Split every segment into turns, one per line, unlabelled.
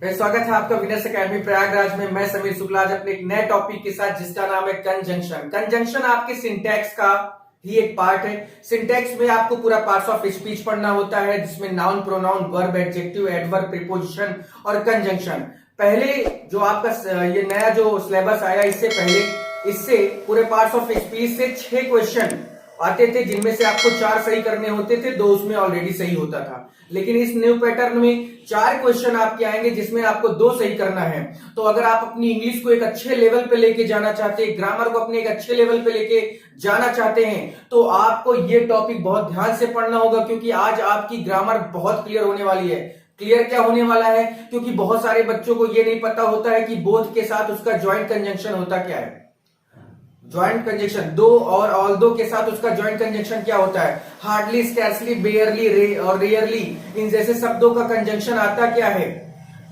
स्वागत है आपका विनर्स एकेडमी प्रयागराज में। मैं समीर शुक्ला आज अपने एक नए टॉपिक के साथ जिसका नाम है कंजंक्शन। कंजंक्शन आपके सिंटैक्स का ही एक पार्ट है। सिंटैक्स में आपको पूरा पार्ट्स ऑफ स्पीच पढ़ना होता है जिसमें noun, pronoun, verb, adjective, adverb, preposition और कंजंक्शन। पहले जो आपका ये नया जो सिलेबस आया इससे पूरे पार्ट्स ऑफ स्पीच से 6 क्वेश्चन आते थे जिनमें से आपको 4 सही करने होते थे, 2 उसमें ऑलरेडी सही होता था। लेकिन इस न्यू पैटर्न में 4 क्वेश्चन आपके आएंगे जिसमें आपको 2 सही करना है। तो अगर आप अपनी इंग्लिश को एक अच्छे लेवल पे लेके जाना चाहते हैं, ग्रामर को अपने एक अच्छे लेवल पे लेके जाना चाहते हैं, तो आपको ये टॉपिक बहुत ध्यान से पढ़ना होगा क्योंकि आज आपकी ग्रामर बहुत क्लियर होने वाली है। क्लियर क्या होने वाला है? क्योंकि बहुत सारे बच्चों को ये नहीं पता होता है कि बोथ के साथ उसका ज्वाइंट कंजंक्शन होता क्या है। ज्वाइंट कंजंक्शन दो और ऑल दो के साथ उसका ज्वाइंट कंजंक्शन क्या होता है। हार्डली, स्कैर्सली, बेयरली और रेयरली, इन जैसे शब्दों का कंजंक्शन आता क्या है।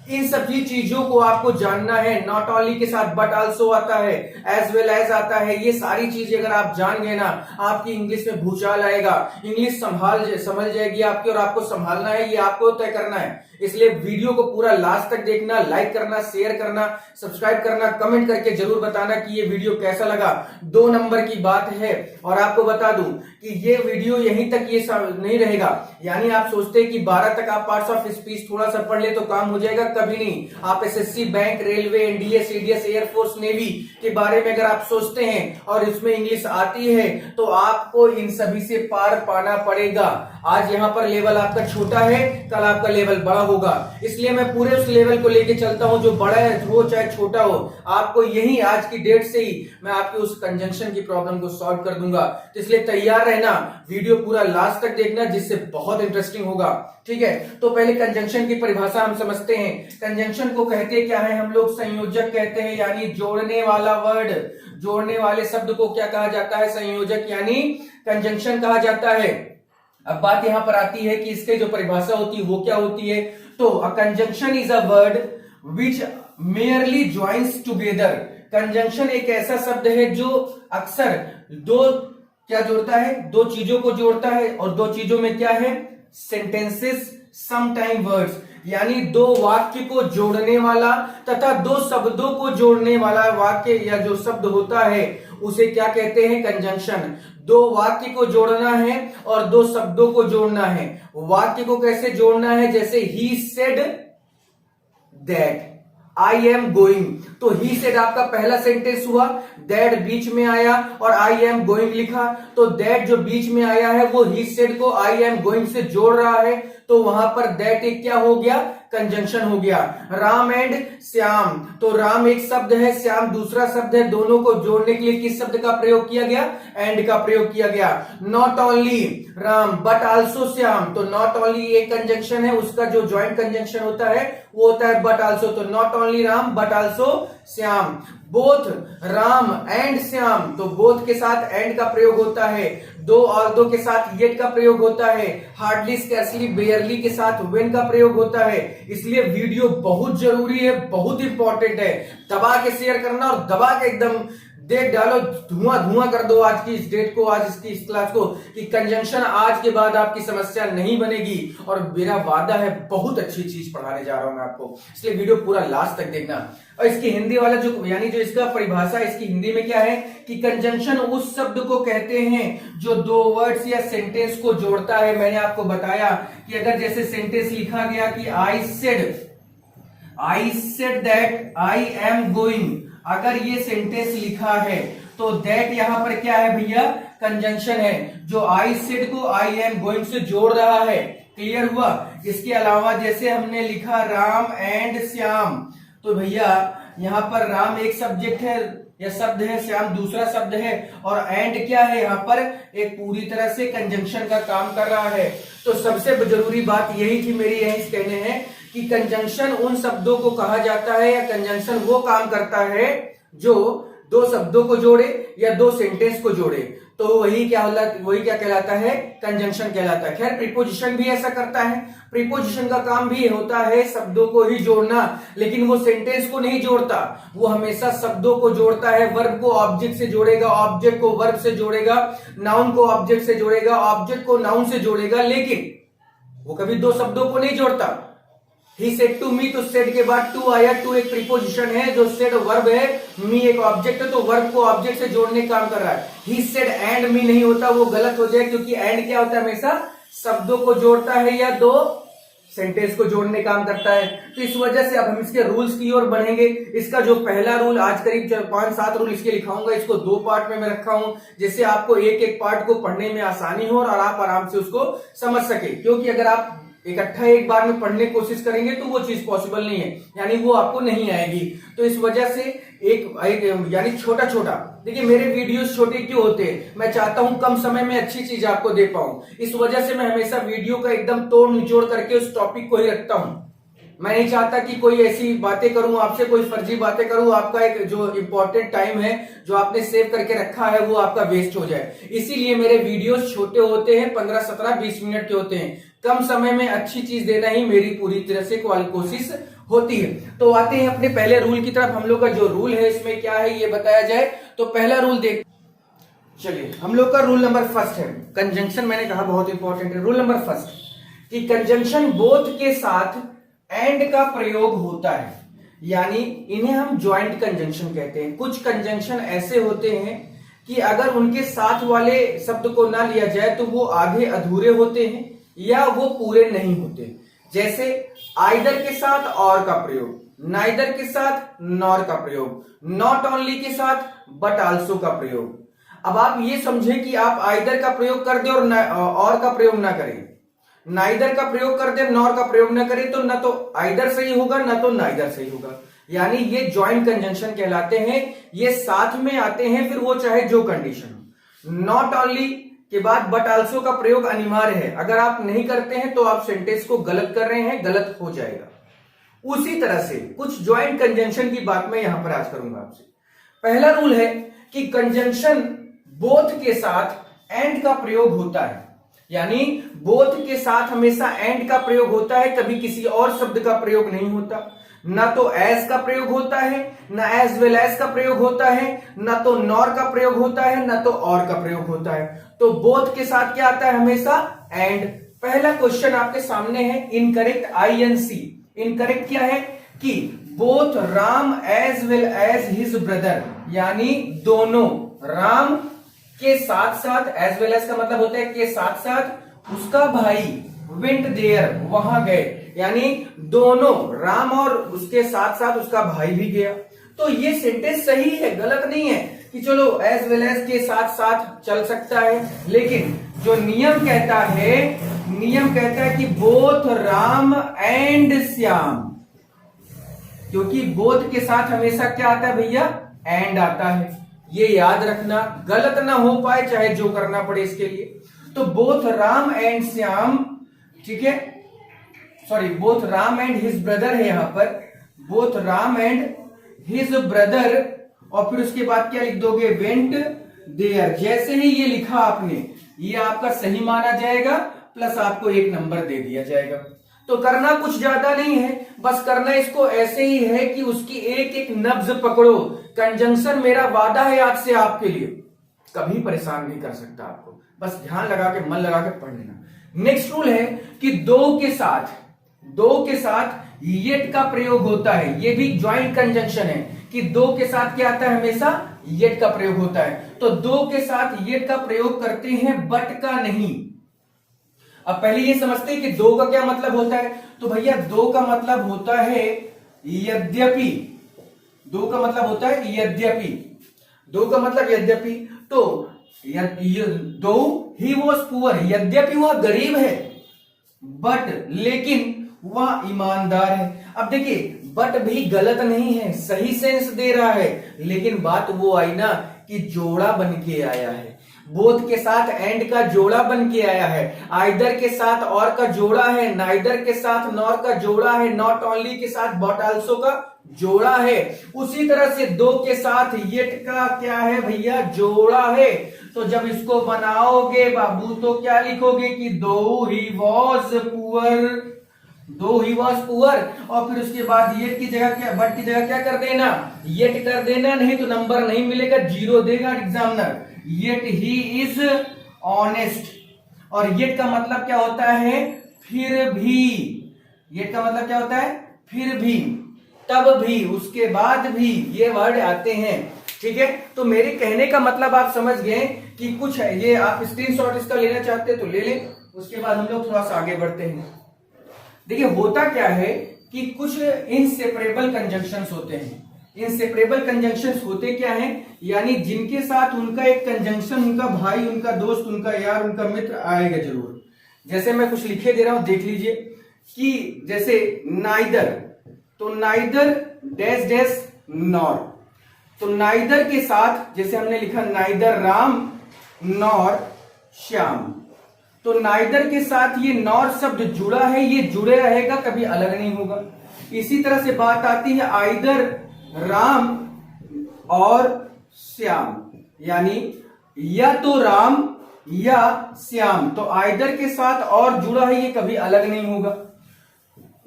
इन सभी चीजों को आपको जानना है। नॉट ओनली के साथ बट आल्सो आता है, एज वेल एज आता है। ये सारी चीजें अगर आप जान गए ना, आपकी इंग्लिश में भूचाल आएगा। इंग्लिश समझ जाएगी आपकी और आपको संभालना है, ये आपको तय करना है। इसलिए वीडियो को पूरा लास्ट तक देखना, लाइक करना, शेयर करना, सब्सक्राइब करना, कमेंट करके जरूर बताना कि ये वीडियो कैसा लगा। 2 नंबर की बात है। और आपको बता दूं कि ये वीडियो यहीं तक ये नहीं रहेगा। यानी आप सोचते हैं कि 12 तक आप पार्ट्स ऑफ स्पीच थोड़ा सा पढ़ ले तो काम हो जाएगा, कभी नहीं। आप SSC, bank, railway, NDA, CDS, air force, navy के बारे में अगर आप सोचते हैं और इसमें इंग्लिश आती है तो आपको इन सभी से पार पाना पड़ेगा। आज यहाँ पर लेवल आपका छोटा है, कल आपका लेवल बड़ा होगा। इसलिए मैं पूरे उस लेवल को लेके चलता हूं जो बड़ा हो चाहे छोटा हो। आपको यही आज की डेट से ही मैं आपके उस कंजंक्शन की प्रॉब्लम को सॉल्व कर दूंगा। तो इसलिए तैयार रहना, वीडियो पूरा लास्ट तक देखना जिससे बहुत इंटरेस्टिंग होगा। ठीक है, तो पहले कंजंक्शन की परिभाषा हम समझते हैं। कंजंक्शन को कहते क्या है हम लोग? संयोजक कहते हैं, यानी जोड़ने वाला वर्ड। जोड़ने वाले शब्द को क्या कहा जाता है? संयोजक यानी कंजंक्शन कहा जाता है। अब बात यहां पर आती है कि इसके जो परिभाषा होती है वो क्या होती है। तो a conjunction is a word which merely joins together. Conjunction एक ऐसा शब्द है जो अक्सर दो क्या जोड़ता है? 2 चीजों को जोड़ता है। और 2 चीजों में क्या है? सेंटेंसेस, समटाइम वर्ड्स, यानी 2 वाक्य को जोड़ने वाला तथा 2 शब्दों को जोड़ने वाला वाक्य या जो शब्द होता है उसे क्या कहते हैं? कंजंक्शन। 2 वाक्य को जोड़ना है और 2 शब्दों को जोड़ना है। वाक्य को कैसे जोड़ना है? जैसे he said that I am going, तो ही सेड आपका पहला सेंटेंस हुआ, दैट बीच में आया और आई एम गोइंग लिखा। तो दैट जो बीच में आया है वो ही सेड को आई एम गोइंग से जोड़ रहा है, तो वहां पर दैट एक क्या हो गया? कंजंक्शन हो गया। राम एंड श्याम, तो राम एक शब्द है, श्याम दूसरा शब्द है। दोनों को जोड़ने के लिए किस शब्द का प्रयोग किया गया? एंड का प्रयोग किया गया। Not only Ram but also Shyam, तो नॉट ओनली एक कंजंक्शन है, उसका जो ज्वाइंट कंजंक्शन होता है वो होता है बट आल्सो। तो not only Ram but also Shyam. Both Ram and Shyam, तो बोथ के साथ एंड का प्रयोग होता है। 2 और 2 के साथ येट का प्रयोग होता है। हार्डली, स्कैर्सली, बेयरली के साथ व्हेन का प्रयोग होता है। इसलिए वीडियो बहुत जरूरी है, बहुत इंपॉर्टेंट है। दबा के शेयर करना और दबा के एकदम देख डालो, धुआं कर दो आज की इस डेट को, आज इसकी इस क्लास को, कि कंजंक्शन आज के बाद आपकी समस्या नहीं बनेगी। और मेरा वादा है बहुत अच्छी चीज पढ़ाने जा रहा हूं मैं आपको, इसलिए वीडियो पूरा लास्ट तक देखना। और इसकी हिंदी वाला जो यानी जो इसका परिभाषा इसकी हिंदी में क्या है कि कंजंक्शन उस शब्द को कहते हैं जो 2 वर्ड्स या सेंटेंस को जोड़ता है। मैंने आपको बताया कि अगर जैसे सेंटेंस लिखा गया कि I said that I am going, अगर ये सेंटेंस लिखा है तो दैट यहां पर क्या है भैया? कंजंक्शन है, जो आई सेड को आई एम गोइंग से जोड़ रहा है। क्लियर हुआ? इसके अलावा जैसे हमने लिखा राम एंड श्याम, तो भैया यहां पर राम एक सब्जेक्ट है या शब्द है, श्याम दूसरा शब्द है, और एंड क्या है? यहां पर एक पूरी तरह से कंजंक्शन का काम कर रहा है। तो सबसे जरूरी बात यही थी मेरी, यही कहने हैं कि कंजंक्शन उन शब्दों को कहा जाता है या कंजंक्शन वो काम करता है जो 2 शब्दों को जोड़े या 2 सेंटेंस को जोड़े, तो वही क्या कहलाता है? कंजंक्शन कहलाता है। खैर प्रीपोजिशन भी ऐसा करता है। प्रीपोजिशन का काम भी होता है शब्दों को ही जोड़ना, लेकिन वो सेंटेंस को नहीं जोड़ता, वो हमेशा शब्दों को जोड़ता है। वर्ब को ऑब्जेक्ट से जोड़ेगा, ऑब्जेक्ट को वर्ब से जोड़ेगा, नाउन को ऑब्जेक्ट से जोड़ेगा, ऑब्जेक्ट को नाउन से जोड़ेगा, लेकिन वो कभी 2 शब्दों को नहीं जोड़ता। ही सेड टू मी, तो सेड के बाद टू आया, टू एक प्रीपोजिशन है, जो सेड वर्ब है, मी एक ऑब्जेक्ट है, तो वर्ब को ऑब्जेक्ट से जोड़ने का काम कर रहा है। ही सेड एंड मी नहीं होता, वो गलत हो जाए, क्योंकि एंड क्या होता है, हमेशा शब्दों को जोड़ता है या दो सेंटेंस को जोड़ने काम करता है। तो इस वजह से अब हम इसके रूल्स की ओर बढ़ेंगे। इसका जो पहला रूल, आज करीब 5-7 रूल इसके लिखाऊंगा, इसको 2 पार्ट में मैं रखा हूं, जिससे आपको एक एक पार्ट को पढ़ने में आसानी हो और आप आराम से उसको समझ सके। क्योंकि अगर आप इकट्ठा एक बार में पढ़ने की कोशिश करेंगे तो वो चीज पॉसिबल नहीं है, यानी वो आपको नहीं आएगी। तो इस वजह से एक यानी छोटा छोटा, देखिए मेरे वीडियोस छोटे क्यों होते हैं, मैं चाहता हूं कम समय में अच्छी चीज आपको दे पाऊं। इस वजह से मैं हमेशा वीडियो का एकदम तोड़ निचोड़ करके उस टॉपिक को ही रखता हूं। मैं नहीं चाहता कि कोई ऐसी बातें करूं आपसे, कोई फर्जी बातें करूं, आपका एक जो इंपॉर्टेंट टाइम है जो आपने सेव करके रखा है वो आपका वेस्ट हो जाए। इसीलिए मेरे वीडियोस छोटे होते हैं, 15, 17, 20 मिनट के होते हैं। कम समय में अच्छी चीज देना ही मेरी पूरी तरह से कोशिश होती है। तो आते हैं अपने पहले रूल की तरफ। हम लोग का जो रूल है इसमें क्या है ये बताया जाए। तो पहला रूल देख, चलिए हम लोग का रूल नंबर फर्स्ट है कंजंक्शन। मैंने कहा बहुत इंपॉर्टेंट है। रूल नंबर फर्स्ट कि कंजंक्शन बोथ के साथ एंड का प्रयोग होता है, यानी इन्हें हम ज्वाइंट कंजंक्शन कहते हैं। कुछ कंजंक्शन ऐसे होते हैं कि अगर उनके साथ वाले शब्द को ना लिया जाए तो वो आधे अधूरे होते हैं या वो पूरे नहीं होते। जैसे आइदर के साथ और का प्रयोग, नाइदर के साथ नॉर का प्रयोग, नॉट ओनली के साथ बट आल्सो का प्रयोग। अब आप ये समझे कि आप आइदर का प्रयोग कर दे और का प्रयोग ना करें, नाइदर का प्रयोग कर दे नॉर का प्रयोग ना करें, तो ना तो आइदर सही होगा ना तो नाइदर सही होगा। यानी ये ज्वाइंट कंजंक्शन कहलाते हैं। ये साथ में आते हैं, फिर वो चाहे जो कंडीशन हो। नॉट ओनली के बाद बट आल्सो का प्रयोग अनिवार्य है। अगर आप नहीं करते हैं तो आप सेंटेंस को गलत कर रहे हैं, गलत हो जाएगा। उसी तरह से कुछ ज्वाइंट कंजंक्शन की बात मैं यहां पर आज करूंगा आपसे। पहला रूल है कि कंजंक्शन बोथ के साथ एंड का प्रयोग होता है, यानी बोथ के साथ हमेशा एंड का प्रयोग होता है, कभी किसी और शब्द का प्रयोग नहीं होता। ना तो एज का प्रयोग होता है, ना एज वेल एज का प्रयोग होता है, ना तो नॉर का प्रयोग होता है, ना तो और का प्रयोग होता है। तो बोथ के साथ क्या आता है, हमेशा एंड। पहला क्वेश्चन आपके सामने है इनकरेक्ट आईएनसी। इनकरेक्ट क्या है कि both Ram as well as his brother, यानी दोनों राम के साथ साथ, एज वेल एज का मतलब होता है के साथ साथ, उसका भाई वेंट देयर, वहां गए, यानी दोनों राम और उसके साथ साथ उसका भाई भी गया। तो ये सेंटेंस सही है, गलत नहीं है कि चलो एज वेल एज के साथ साथ चल सकता है। लेकिन जो नियम कहता है कि बोथ राम एंड श्याम, क्योंकि बोथ के साथ हमेशा क्या आता है भैया, एंड आता है। ये याद रखना, गलत ना हो पाए चाहे जो करना पड़े इसके लिए। तो बोथ राम एंड श्याम, ठीक है, sorry both Ram and his brother है यहां पर, both Ram and his brother, और फिर उसके बाद क्या लिख दोगे, वेंट देयर। जैसे ही ये लिखा आपने, ये आपका सही माना जाएगा, प्लस आपको 1 नंबर दे दिया जाएगा। तो करना कुछ ज्यादा नहीं है, बस करना इसको ऐसे ही है कि उसकी एक एक नब्ज पकड़ो। कंजंक्शन मेरा वादा है आज से आपके लिए, कभी परेशान नहीं कर सकता आपको, बस ध्यान लगा के, मन लगा के पढ़ लेना। नेक्स्ट रूल है कि दो के साथ येट का प्रयोग होता है। ये भी ज्वाइंट कंजंक्शन है कि दो के साथ क्या आता है, हमेशा येट का प्रयोग होता है। तो दो के साथ येट का प्रयोग करते हैं, बट का नहीं। अब पहले ये समझते हैं कि दो का क्या मतलब होता है। तो भैया दो का मतलब होता है यद्यपि, दो का मतलब होता है यद्यपि, दो का मतलब यद्यपि। तो दो ही वॉज पुअर, यद्यपि वह गरीब है, बट लेकिन वह ईमानदार है। अब देखिए बट भी गलत नहीं है, सही सेंस दे रहा है, लेकिन बात वो आई ना कि जोड़ा बन के आया है। बोथ के साथ एंड का जोड़ा बन के आया है, आइदर के साथ और का जोड़ा है, नाइदर के साथ नॉर का जोड़ा है, नॉट ओनली के साथ बट आल्सो का जोड़ा है। उसी तरह से दो के साथ येट का क्या है भैया, जोड़ा है। तो जब इसको बनाओगे बाबू तो क्या लिखोगे कि दो ही वॉज पुअर, दो ही वॉज पुअर, और फिर उसके बाद येट की जगह क्या, बट की जगह क्या कर देना, येट कर देना, नहीं तो नंबर नहीं मिलेगा, 0 देगा examiner. Yet he is honest, और येट का मतलब क्या होता है, फिर भी, येट का मतलब क्या होता है? फिर भी, तब भी, उसके बाद भी, ये वर्ड आते हैं। ठीक है, तो मेरे कहने का मतलब आप समझ गए कि कुछ है ये। आप स्क्रीनशॉट इसका लेना चाहते हैं तो ले लें, उसके बाद हम लोग थोड़ा सा आगे बढ़ते हैं। देखिए होता क्या है कि कुछ इनसेपरेबल कंजंक्शंस होते हैं। इनसेपरेबल कंजंक्शंस होते क्या हैं? यानी जिनके साथ उनका एक कंजंक्शन, उनका भाई, उनका दोस्त, उनका यार, उनका मित्र आएगा जरूर। जैसे मैं कुछ लिखे दे रहा हूं, देख लीजिए कि जैसे नाइदर, तो नाइदर डैश डैश नॉर, तो नाइदर के साथ जैसे हमने लिखा नाइदर राम नॉर श्याम, तो नाइदर के साथ ये नॉर शब्द जुड़ा है, ये जुड़े रहेगा, कभी अलग नहीं होगा। इसी तरह से बात आती है आइदर राम और श्याम, यानी या तो राम या श्याम, तो आइदर के साथ और जुड़ा है, ये कभी अलग नहीं होगा।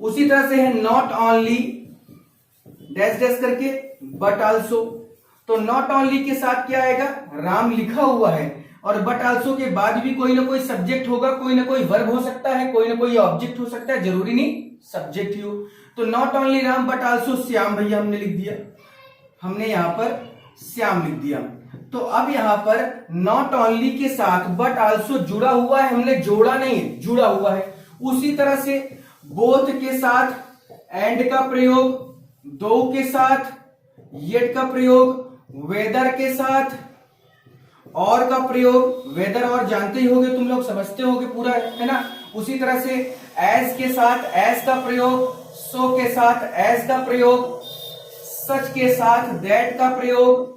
उसी तरह से है नॉट ओनली डैश डैश करके बट आल्सो, तो नॉट ओनली के साथ क्या आएगा? राम लिखा हुआ है, और बट आल्सो के बाद भी कोई ना कोई सब्जेक्ट होगा, कोई ना कोई वर्ब हो सकता है, कोई ना कोई ऑब्जेक्ट हो सकता है, जरूरी नहीं सब्जेक्ट ही हो। तो not only Ram but also Shyam, भैया हमने लिख दिया, हमने यहां पर श्याम लिख दिया। तो अब यहां पर नॉट ओनली के साथ बट आल्सो जुड़ा हुआ है, हमने जोड़ा नहीं, जुड़ा हुआ है। उसी तरह से बोथ के साथ एंड का प्रयोग, दो के साथ येट का प्रयोग, वेदर के साथ और का प्रयोग, वेदर और जानते ही होगे तुम लोग, समझते होगे पूरा, है ना। उसी तरह से एज के साथ एज का प्रयोग, सो के साथ एज का प्रयोग, सच के साथ दैट का प्रयोग,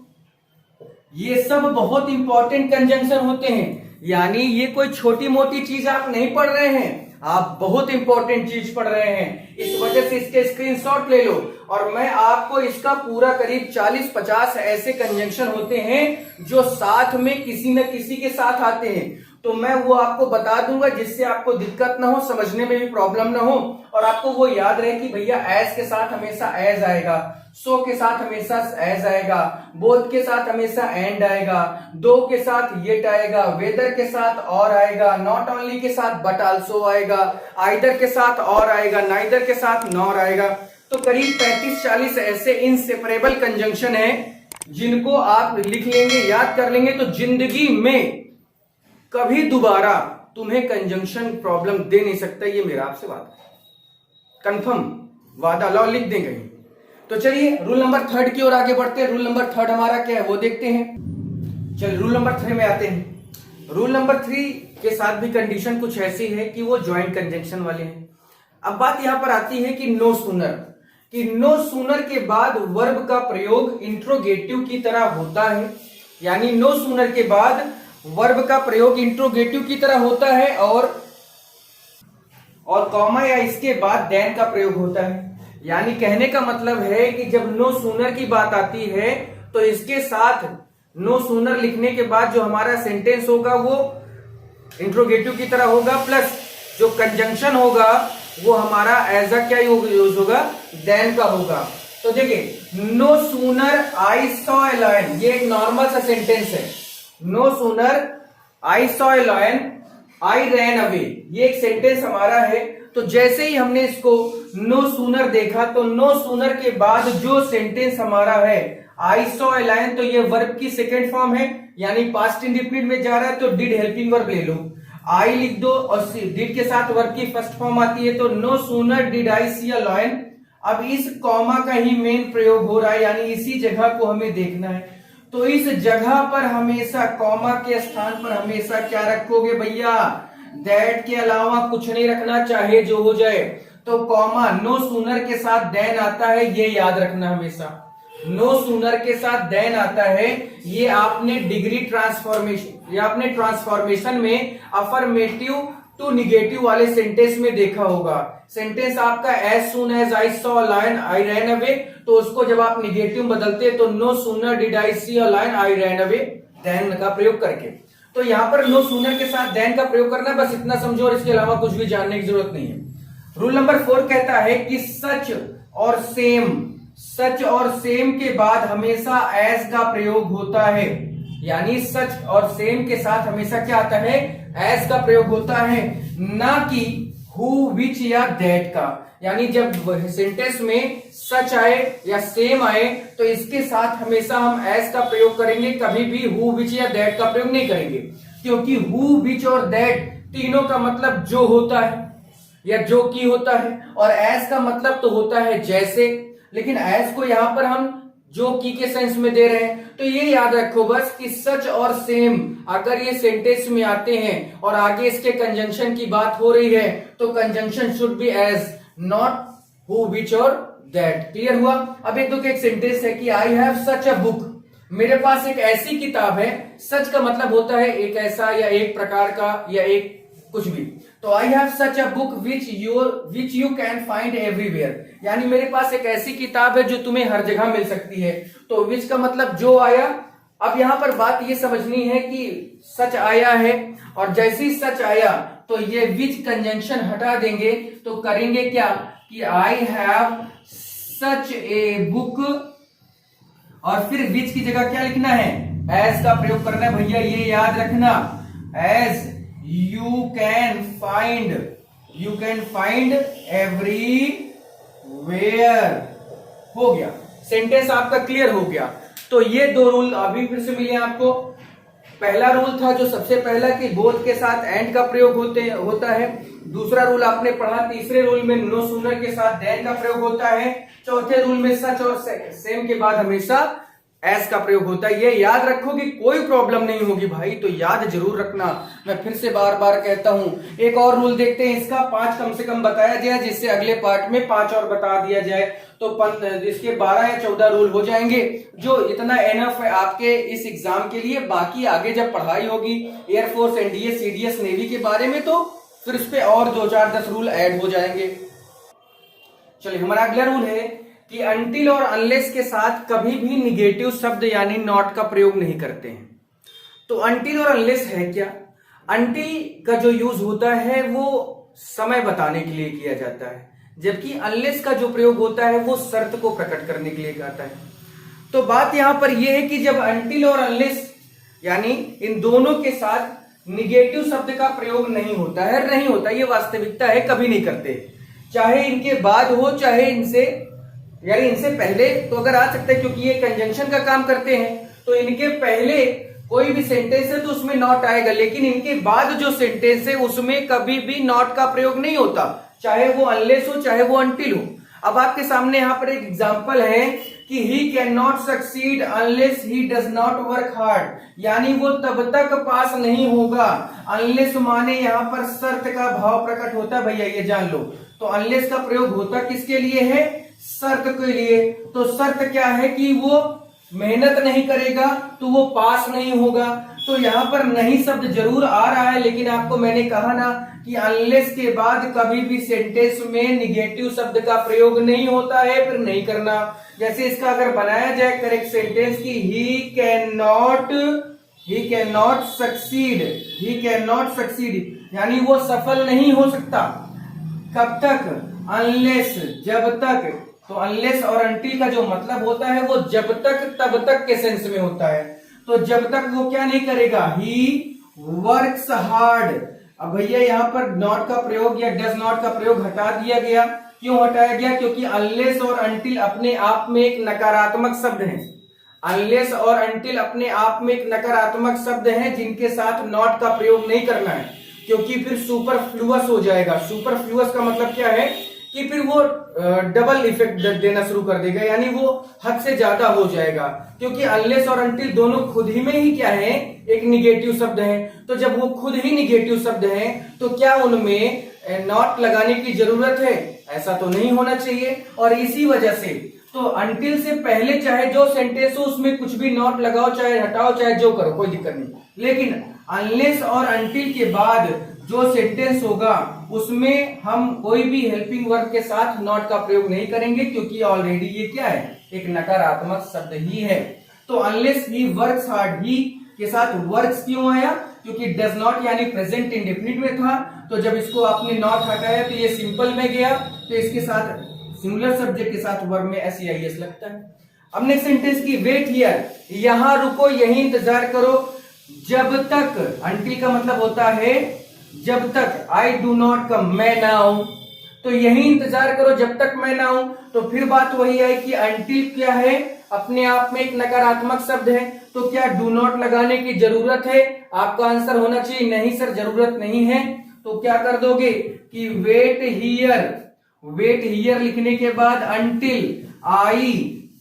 ये सब बहुत इंपॉर्टेंट कंजंक्शन होते हैं। यानी ये कोई छोटी मोटी चीज आप नहीं पढ़ रहे हैं, आप बहुत इंपॉर्टेंट चीज पढ़ रहे हैं। इस वजह से इसके स्क्रीनशॉट ले लो, और मैं आपको इसका पूरा करीब 40-50 ऐसे कंजंक्शन होते हैं जो साथ में किसी न किसी के साथ आते हैं, तो मैं वो आपको बता दूंगा जिससे आपको दिक्कत ना हो, समझने में भी प्रॉब्लम ना हो, और आपको वो याद रहे कि भैया एज के साथ हमेशा एज आएगा, सो के साथ हमेशा एज आएगा, बोथ के साथ हमेशा एंड आएगा, दो के साथ येट आएगा, वेदर के साथ और आएगा, नॉट ओनली के साथ बट आल्सो आएगा, आइदर के साथ और आएगा, नाइदर के साथ नॉर आएगा। तो करीब 35-40 ऐसे इनसेपरेबल कंजंक्शन है जिनको आप लिख लेंगे, याद कर लेंगे, तो जिंदगी में कभी दोबारा तुम्हें कंजंक्शन प्रॉब्लम दे नहीं सकता। ये मेरा आपसे वादा है, कंफर्म वादा, लो लिख देंगे। तो चलिए रूल नंबर 3 की ओर आगे बढ़ते हैं। रूल नंबर 3 हमारा क्या है वो देखते हैं। चलिए रूल नंबर 3 में आते हैं। रूल नंबर 3 के साथ भी कंडीशन कुछ ऐसी है कि वो ज्वाइंट कंजंक्शन वाले हैं। अब बात यहां पर आती है कि नो सूनर, कि नो सूनर के बाद वर्ब का प्रयोग इंट्रोगेटिव की तरह होता है, यानी नो सूनर के बाद वर्ब का प्रयोग इंट्रोगेटिव की तरह होता है, और कॉमा या इसके बाद देन का प्रयोग होता है। यानी कहने का मतलब है कि जब नो सूनर की बात आती है तो इसके साथ नो सूनर लिखने के बाद जो हमारा सेंटेंस होगा वो इंट्रोगेटिव की तरह होगा, प्लस जो कंजंक्शन होगा वो हमारा एज अ क्या यूज होगा? देन का होगा। तो देखिए no sooner I saw a lion, ये एक नॉर्मल सा सेंटेंस है। No sooner I saw a lion I ran away, ये एक सेंटेंस हमारा है। तो जैसे ही हमने इसको नो सूनर देखा तो नो सूनर के बाद जो सेंटेंस हमारा है आई सॉ ए लायन, तो ये वर्ब की सेकेंड फॉर्म है, यानी पास्ट इंडेफिनिट में जा रहा है, तो डिड हेल्पिंग वर्ब ले लो, आई लिख दो, और डिड के साथ वर्ब की फर्स्ट फॉर्म आती है, तो no sooner did I see a lion. अब इस कॉमा का ही मेन प्रयोग हो रहा है, यानी इसी जगह को हमें देखना है। तो इस जगह पर हमेशा कॉमा के स्थान पर हमेशा क्या रखोगे भैया? दैट के अलावा कुछ नहीं रखना, चाहे जो हो जाए। तो कॉमा नो सूनर के साथ देन आता है, ये याद रखना हमेशा। नो सूनर के साथ देन आता है, ये आपने डिग्री ट्रांसफॉर्मेशन या आपने ट्रांसफॉर्मेशन में अफर्मेटिव टू निगेटिव वाले सेंटेंस में देखा होगा। सेंटेंस आपका as soon as I saw lion I ran away, तो उसको जब आप निगेटिव बदलते तो no sooner did I see a lion I ran away, then का प्रयोग करके। तो यहां पर नो सूनर के साथ देन का प्रयोग करना, बस इतना समझो, और इसके अलावा कुछ भी जानने की जरूरत नहीं है। रूल नंबर 4 कहता है कि सच और सेम, सच और सेम के बाद हमेशा एज का प्रयोग होता है, यानी सच और सेम के साथ हमेशा क्या आता है? एज का प्रयोग होता है, ना कि हु, विच या दैट का, यानी जब सेंटेंस में सच आए या सेम आए तो इसके साथ हमेशा हम एज का प्रयोग करेंगे, कभी भी हु, विच या दैट का प्रयोग नहीं करेंगे, क्योंकि हु, विच और दैट तीनों का मतलब जो होता है या जो की होता है, और एज का मतलब तो होता है जैसे, लेकिन एज को यहां पर हम जो की के सेंस में दे रहे हैं। तो ये याद रखो बस कि सच और सेम अगर ये सेंटेंस में आते हैं और आगे इसके कंजंक्शन की बात हो रही है तो conjunction should be as, not who, which और दैट। क्लियर हुआ? अब एक सेंटेंस है कि I have such a book, मेरे पास एक ऐसी किताब है। सच का मतलब होता है एक ऐसा या एक प्रकार का या एक कुछ भी। तो I have such a book which you can find everywhere, यानी मेरे पास एक ऐसी किताब है जो तुम्हें हर जगह मिल सकती है। तो विच का मतलब जो आया। अब यहां पर बात ये समझनी है कि सच आया है और जैसे ही सच आया तो ये विच कंजंक्शन हटा देंगे, तो करेंगे क्या कि I have such a book और फिर विच की जगह क्या लिखना है, एज का प्रयोग करना है भैया, ये याद रखना। As you can find everywhere. हो गया, सेंटेंस आपका क्लियर हो गया। तो ये दो रूल अभी फिर से मिले आपको। पहला रूल था जो सबसे पहला कि बोथ के साथ एंड का प्रयोग होता है। दूसरा रूल आपने पढ़ा, तीसरे रूल में नो सूनर के साथ देन का प्रयोग होता है। चौथे रूल में सच और सेम के बाद हमेशा एस का प्रयोग होता है। ये याद रखो कि कोई प्रॉब्लम नहीं होगी भाई, तो याद जरूर रखना। मैं फिर से बार बार कहता हूं। एक और रूल देखते हैं, इसका 5 कम से कम बताया जाए, जिससे अगले पार्ट में 5 और बता दिया जाए तो इसके 12 या 14 रूल हो जाएंगे, जो इतना एनफ है आपके इस एग्जाम के लिए। बाकी आगे जब पढ़ाई होगी एयरफोर्स, एनडीए, सीडीएस, नेवी के बारे में, तो फिर उस पर और 2-4-10 रूल ऐड हो जाएंगे। चलिए, हमारा अगला रूल है कि अनटिल और अनलेस के साथ कभी भी निगेटिव शब्द यानी नॉट का प्रयोग नहीं करते हैं। तो अनटिल और अनलेस है क्या? अनटिल का जो यूज होता है वो समय बताने के लिए किया जाता है, जबकि अनलेस का जो प्रयोग होता है वो शर्त को प्रकट करने के लिए कहता है। तो बात यहां पर यह है कि जब अनटिल और अनलेस यानी इन दोनों के साथ निगेटिव शब्द का प्रयोग नहीं होता है, नहीं होता, ये वास्तविकता है, कभी नहीं करते। चाहे इनके बाद हो चाहे इनसे यानी इनसे पहले तो अगर आ सकता है, क्योंकि ये कंजंक्शन का काम करते हैं। तो इनके पहले कोई भी सेंटेंस है तो उसमें नॉट आएगा, लेकिन इनके बाद जो सेंटेंस है उसमें कभी भी नॉट का प्रयोग नहीं होता, चाहे वो अनलेस हो चाहे वो अनटिल हो। अब आपके सामने यहां पर एक एग्जांपल है कि he can not succeed unless he does not work hard, यानी वो तब तक पास नहीं होगा। अनलेस माने यहां पर शर्त का भाव प्रकट होता है भैया, ये जान लो। तो अनलेस का प्रयोग होता किसके लिए है? शर्त के लिए। तो शर्त क्या है कि वो मेहनत नहीं करेगा तो वो पास नहीं होगा। तो यहां पर नहीं शब्द जरूर आ रहा है, लेकिन आपको मैंने कहा ना कि अनलेस के बाद कभी भी सेंटेंस में निगेटिव शब्द का प्रयोग नहीं होता है, फिर नहीं करना। जैसे इसका अगर बनाया जाए करेक्ट सेंटेंस की ही कैन नॉट सक्सीड, यानी वो सफल नहीं हो सकता। कब तक? अनलेस, जब तक। तो अनलेस और अनटिल का जो मतलब होता है वो जब तक तब तक के सेंस में होता है। तो जब तक वो क्या नहीं करेगा, ही वर्क्स हार्ड। अब भैया यहाँ पर नॉट का प्रयोग या डज नॉट का प्रयोग हटा दिया गया। क्यों हटाया गया? क्योंकि अनलेस और अनटिल अपने आप में एक नकारात्मक शब्द है। अनलेस और अनटिल अपने आप में एक नकारात्मक शब्द है जिनके साथ नॉट का प्रयोग नहीं करना है, क्योंकि फिर सुपरफ्लुअस हो जाएगा। सुपरफ्लुअस का मतलब क्या है कि फिर वो डबल इफेक्ट देना शुरू कर देगा, यानी वो हद से ज्यादा हो जाएगा। क्योंकि अनलेस और अनटिल दोनों खुद ही में ही क्या है, एक निगेटिव शब्द है। तो जब वो खुद ही निगेटिव शब्द है तो क्या उनमें नॉट लगाने की जरूरत है? ऐसा तो नहीं होना चाहिए। और इसी वजह से तो अनटिल से पहले चाहे जो सेंटेंस हो उसमें कुछ भी नॉट लगाओ, चाहे हटाओ, चाहे जो करो, कोई दिक्कत नहीं। लेकिन अनलेस और अनटिल के बाद जो सेंटेंस होगा उसमें हम कोई भी हेल्पिंग वर्ब के साथ नॉट का प्रयोग नहीं करेंगे, क्योंकि ऑलरेडी ये क्या है, एक नकारात्मक शब्द ही है। तो अनलेस ही वर्क्स हार्ड, ही के साथ वर्क्स क्यों आया? क्योंकि डज नॉट यानी प्रेजेंट इंडेफिनिट में था। तो जब इसको आपने नॉट हटाया तो ये सिंपल में गया, तो इसके साथ सिंगुलर सब्जेक्ट के साथ वर्ब में एस लगता है। अब नेक्स्ट सेंटेंस की वेट हियर, यहां रुको, यही इंतजार करो जब तक। अनटिल का मतलब होता है जब तक आई डू नॉट कम, मैं ना आऊं, तो यही इंतजार करो जब तक मैं ना आऊं। तो फिर बात वही है कि अनटिल क्या है, अपने आप में एक नकारात्मक शब्द है, तो क्या डू नॉट लगाने की जरूरत है? आपका आंसर होना चाहिए नहीं सर, जरूरत नहीं है। तो क्या कर दोगे कि वेट हियर, वेट हियर लिखने के बाद अनटिल आई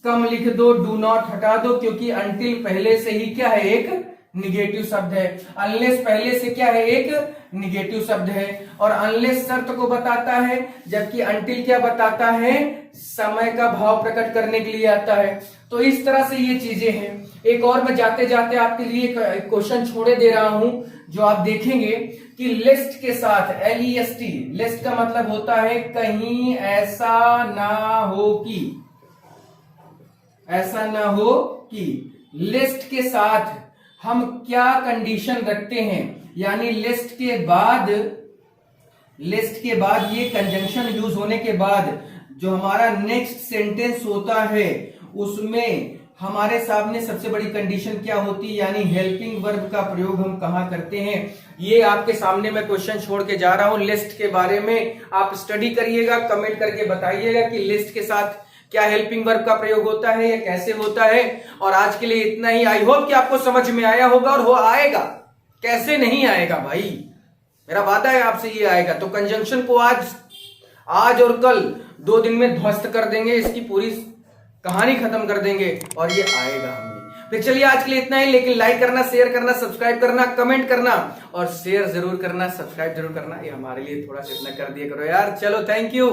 कम लिख दो, डू नॉट हटा दो, क्योंकि अनटिल पहले से ही क्या है, एक निगेटिव शब्द है। अनलेस पहले से क्या है, एक निगेटिव शब्द है। और अनलेस शर्त को बताता है, जबकि अनटिल क्या बताता है, समय का भाव प्रकट करने के लिए आता है। तो इस तरह से ये चीजें हैं। एक और मैं जाते जाते आपके लिए एक क्वेश्चन छोड़े दे रहा हूं, जो आप देखेंगे कि लिस्ट के साथ LEST, लिस्ट का मतलब होता है कहीं ऐसा ना हो कि, ऐसा ना हो कि, लिस्ट के साथ हम क्या कंडीशन रखते हैं, यानी लिस्ट के बाद ये कंजंक्शन यूज होने के बाद जो हमारा नेक्स्ट सेंटेंस होता है उसमें हमारे सामने सबसे बड़ी कंडीशन क्या होती है, यानी हेल्पिंग वर्ब का प्रयोग हम कहां करते हैं। ये आपके सामने मैं क्वेश्चन छोड़ के जा रहा हूं। लिस्ट के बारे में आप स्टडी करिएगा, कमेंट करके बताइएगा कि लिस्ट के साथ क्या हेल्पिंग वर्ब का प्रयोग होता है या कैसे होता है। और आज के लिए इतना ही। आई होप कि आपको समझ में आया होगा, और हो आएगा, कैसे नहीं आएगा भाई, मेरा वादा है आपसे ये आएगा। तो कंजंक्शन को आज और कल 2 दिन में ध्वस्त कर देंगे, इसकी पूरी कहानी खत्म कर देंगे और ये आएगा हमें। फिर चलिए आज के लिए इतना ही, लेकिन लाइक करना, शेयर करना, सब्सक्राइब करना, कमेंट करना और शेयर जरूर करना, सब्सक्राइब जरूर करना, ये हमारे लिए थोड़ा सा इतना कर दिया करो यार। चलो, थैंक यू।